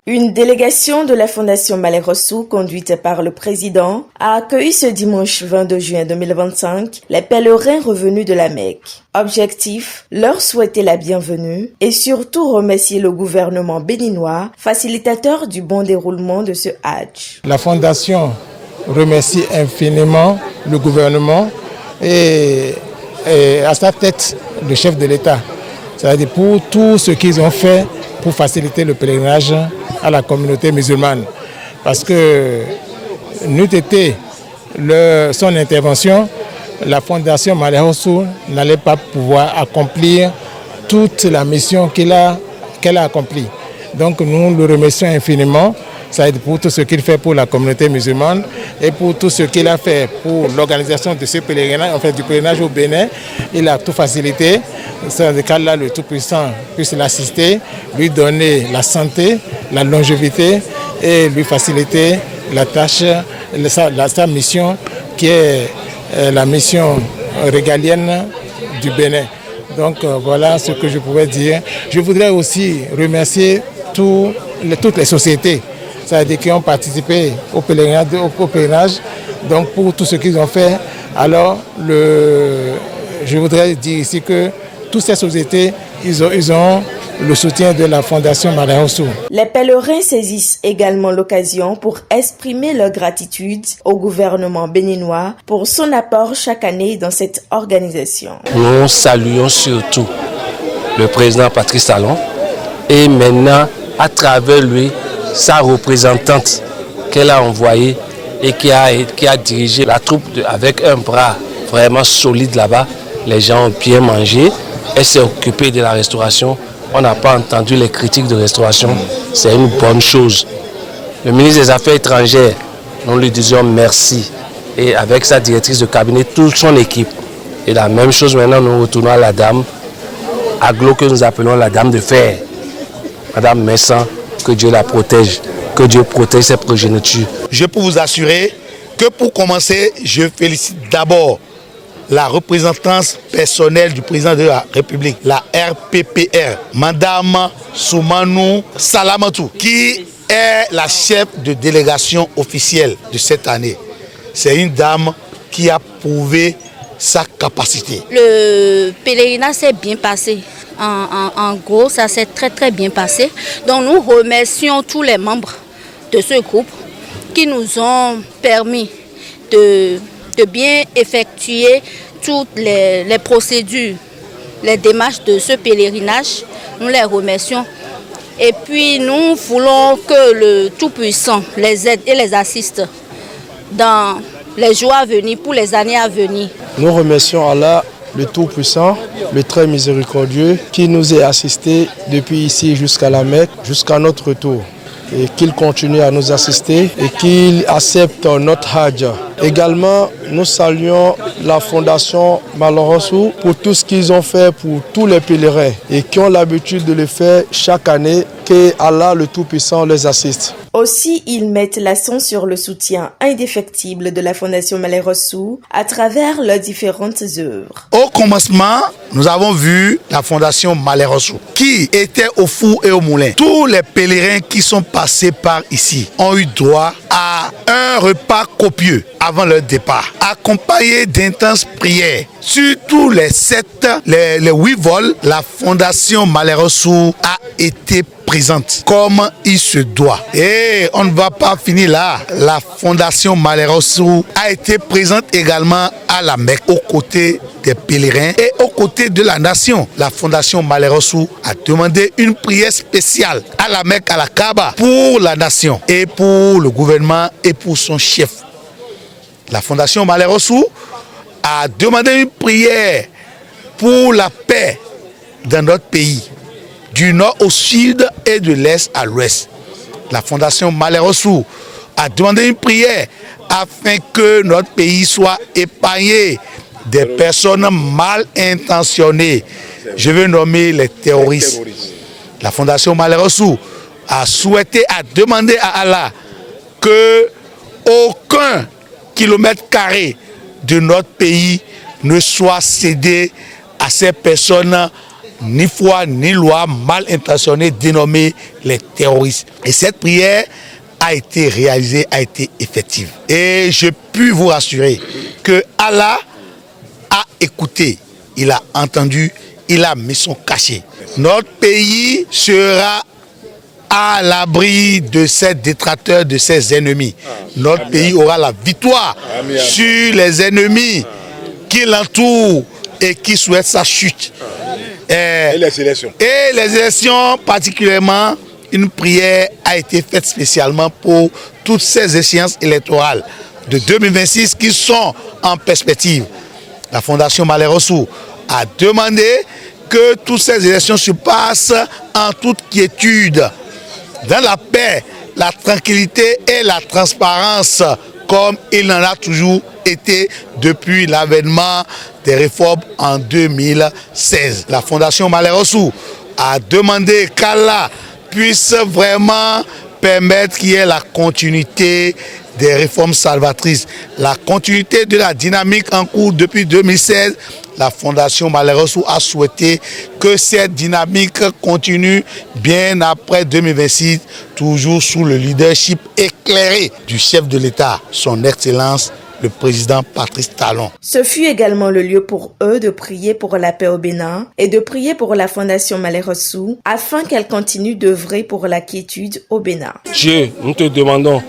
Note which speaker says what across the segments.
Speaker 1: Une délégation de la Fondation Malheureux conduite par le président a accueilli ce dimanche 22 juin 2025 les pèlerins revenus de la Mecque. Objectif, leur souhaiter la bienvenue et surtout remercier le gouvernement béninois, facilitateur du bon déroulement de ce Hajj.
Speaker 2: La Fondation remercie infiniment le gouvernement et à sa tête le chef de l'État. C'est-à-dire pour tout ce qu'ils ont fait pour faciliter le pèlerinage à la communauté musulmane. Parce que n'eût été son intervention, la Fondation Malheureux n'allait pas pouvoir accomplir toute la mission qu'elle a accomplie. Donc nous le remercions infiniment. Ça aide pour tout ce qu'il fait pour la communauté musulmane et pour tout ce qu'il a fait pour l'organisation de ce pèlerinage, en fait du pèlerinage au Bénin. Il a tout facilité. Dans ce cas-là, le Tout-Puissant puisse l'assister, lui donner la santé, la longévité et lui faciliter la tâche, sa mission qui est la mission régalienne du Bénin. Donc voilà ce que je pouvais dire. Je voudrais aussi remercier toutes les sociétés, c'est-à-dire qui ont participé au pèlerinage, donc pour tout ce qu'ils ont fait. Alors, je voudrais dire ici que toutes ces sociétés, ils ont le soutien de la Fondation Malheureux.
Speaker 1: Les pèlerins saisissent également l'occasion pour exprimer leur gratitude au gouvernement béninois pour son apport chaque année dans cette organisation.
Speaker 3: Nous saluons surtout le président Patrice Talon et maintenant, à travers lui, sa représentante qu'elle a envoyée et qui a dirigé la troupe avec un bras vraiment solide là-bas. Les gens ont bien mangé. Elle s'est occupée de la restauration. On n'a pas entendu les critiques de restauration. C'est une bonne chose. Le ministre des Affaires étrangères, nous lui disons merci. Et avec sa directrice de cabinet, toute son équipe. Et la même chose maintenant, nous retournons à la dame, Aglo que nous appelons la dame de fer. Madame Messan, que Dieu la protège, que Dieu protège ses progénitures.
Speaker 4: Je peux vous assurer que pour commencer, je félicite d'abord la représentance personnelle du président de la République, la RPPR, Madame Soumanou Salamatou, qui est la chef de délégation officielle de cette année. C'est une dame qui a prouvé sa capacité.
Speaker 5: Le pèlerinage s'est bien passé. En gros, ça s'est très bien passé. Donc nous remercions tous les membres de ce groupe qui nous ont permis de bien effectuer toutes les procédures, les démarches de ce pèlerinage. Nous les remercions. Et puis nous voulons que le Tout-Puissant les aide et les assiste dans les jours à venir, pour les années à venir.
Speaker 6: Nous remercions Allah, le Tout-Puissant, le très miséricordieux, qui nous a assistés depuis ici jusqu'à la Mecque, jusqu'à notre retour. Et qu'il continue à nous assister et qu'il accepte notre Hajj. Également, nous saluons la Fondation Malheureux pour tout ce qu'ils ont fait pour tous les pèlerins et qui ont l'habitude de le faire chaque année, que Allah le Tout-Puissant les assiste.
Speaker 1: Aussi, ils mettent l'accent sur le soutien indéfectible de la Fondation Malheureux à travers leurs différentes œuvres.
Speaker 4: Au commencement, nous avons vu la Fondation Malheureux qui était au four et au moulin. Tous les pèlerins qui sont passés par ici ont eu droit à un repas copieux avant leur départ, accompagné d'intenses prières. Sur tous les 8 vols, la Fondation Malheureux a été présente comme il se doit. Et on ne va pas finir là. La Fondation Malheureux a été présente également à la Mecque, aux côtés des pèlerins et aux côtés de la nation. La Fondation Malheureux a demandé une prière spéciale à la Mecque, à la Kaaba, pour la nation et pour le gouvernement et pour son chef. La Fondation Malheureux a demandé une prière pour la paix dans notre pays, du nord au sud et de l'est à l'ouest. La Fondation Malheureux a demandé une prière afin que notre pays soit épargné des personnes mal intentionnées. Je veux nommer les terroristes. La Fondation Malheureux a demandé à Allah que aucun kilomètre carré de notre pays ne soit cédé à ces personnes ni foi ni loi mal intentionnés dénommés les terroristes. Et cette prière a été réalisée, a été effective. Et je puis vous rassurer que Allah a écouté, il a entendu, il a mis son cachet. Notre pays sera à l'abri de ces détracteurs, de ces ennemis. Notre pays aura la victoire sur les ennemis qui l'entourent et qui souhaitent sa chute.
Speaker 7: Et les élections.
Speaker 4: Et les élections, particulièrement, une prière a été faite spécialement pour toutes ces échéances électorales de 2026 qui sont en perspective. La Fondation Malais Rossou a demandé que toutes ces élections se passent en toute quiétude, dans la paix, la tranquillité et la transparence, comme il en a toujours été depuis l'avènement des réformes en 2016. La Fondation Malais Rossou a demandé qu'Allah puisse vraiment permettre qu'il y ait la continuité des réformes salvatrices, la continuité de la dynamique en cours depuis 2016. La Fondation Malais Rossou a souhaité que cette dynamique continue bien après 2026, toujours sous le leadership éclairé du chef de l'État, son Excellence, le président Patrice Talon.
Speaker 1: Ce fut également le lieu pour eux de prier pour la paix au Bénin et de prier pour la Fondation Malais Rossou afin qu'elle continue d'œuvrer pour la quiétude au Bénin.
Speaker 3: Dieu, nous te demandons,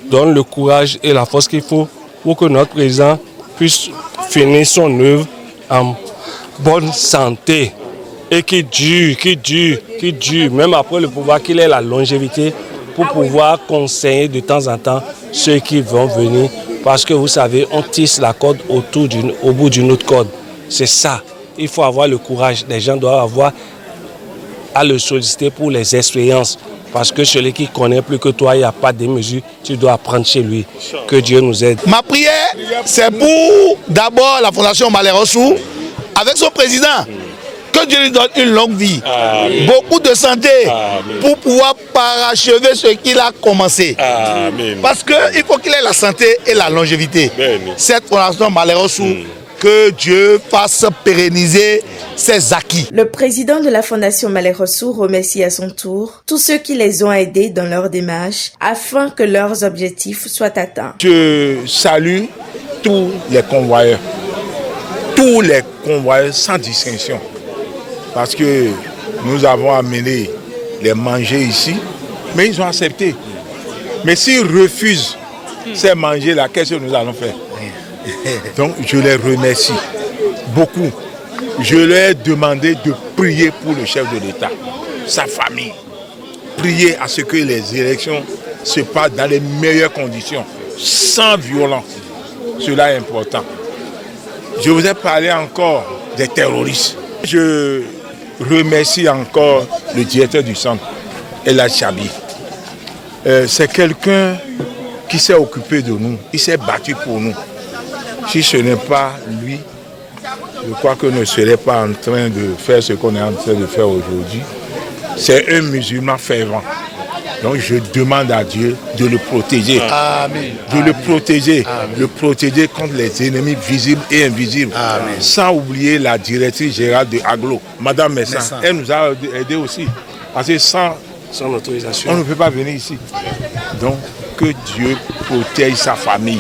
Speaker 3: donne le courage et la force qu'il faut pour que notre président puisse finir son œuvre en bonne santé et qui dure, même après le pouvoir, qu'il ait la longévité pour pouvoir conseiller de temps en temps ceux qui vont venir. Parce que vous savez, on tisse la corde au bout d'une autre corde. C'est ça. Il faut avoir le courage. Les gens doivent avoir à le solliciter pour les expériences. Parce que celui qui connaît plus que toi, il n'y a pas de mesure, tu dois apprendre chez lui. Que Dieu nous aide.
Speaker 4: Ma prière, c'est pour d'abord la Fondation Malais Rossou, avec son président. Que Dieu lui donne une longue vie, Amen. Beaucoup de santé, Amen. Pour pouvoir parachever ce qu'il a commencé. Amen. Parce qu'il faut qu'il ait la santé et la longévité. Amen. Cette Fondation Malais Rossou, que Dieu fasse pérenniser ses acquis.
Speaker 1: Le président de la Fondation Malais Rossou remercie à son tour tous ceux qui les ont aidés dans leur démarche afin que leurs objectifs soient atteints.
Speaker 7: Je salue tous les convoyeurs sans distinction. Parce que nous avons amené les manger ici, mais ils ont accepté. Mais s'ils refusent ces manger-là, qu'est-ce que nous allons faire? Donc je les remercie beaucoup. Je leur ai demandé de prier pour le chef de l'État, sa famille. Prier à ce que les élections se passent dans les meilleures conditions, sans violence. Cela est important. Je vous ai parlé encore des terroristes. Je remercie encore le directeur du centre, El Chabi. C'est quelqu'un qui s'est occupé de nous, il s'est battu pour nous. Si ce n'est pas lui, je crois que ne serait pas en train de faire ce qu'on est en train de faire aujourd'hui. C'est un musulman fervent. Donc je demande à Dieu de le protéger. Amen. De le protéger. Amen. Le protéger contre les ennemis visibles et invisibles. Amen. Sans oublier la directrice générale de Aglo, Madame Messin. Elle nous a aidés aussi. Parce que sans autorisation, on ne peut pas venir ici. Donc que Dieu protège sa famille.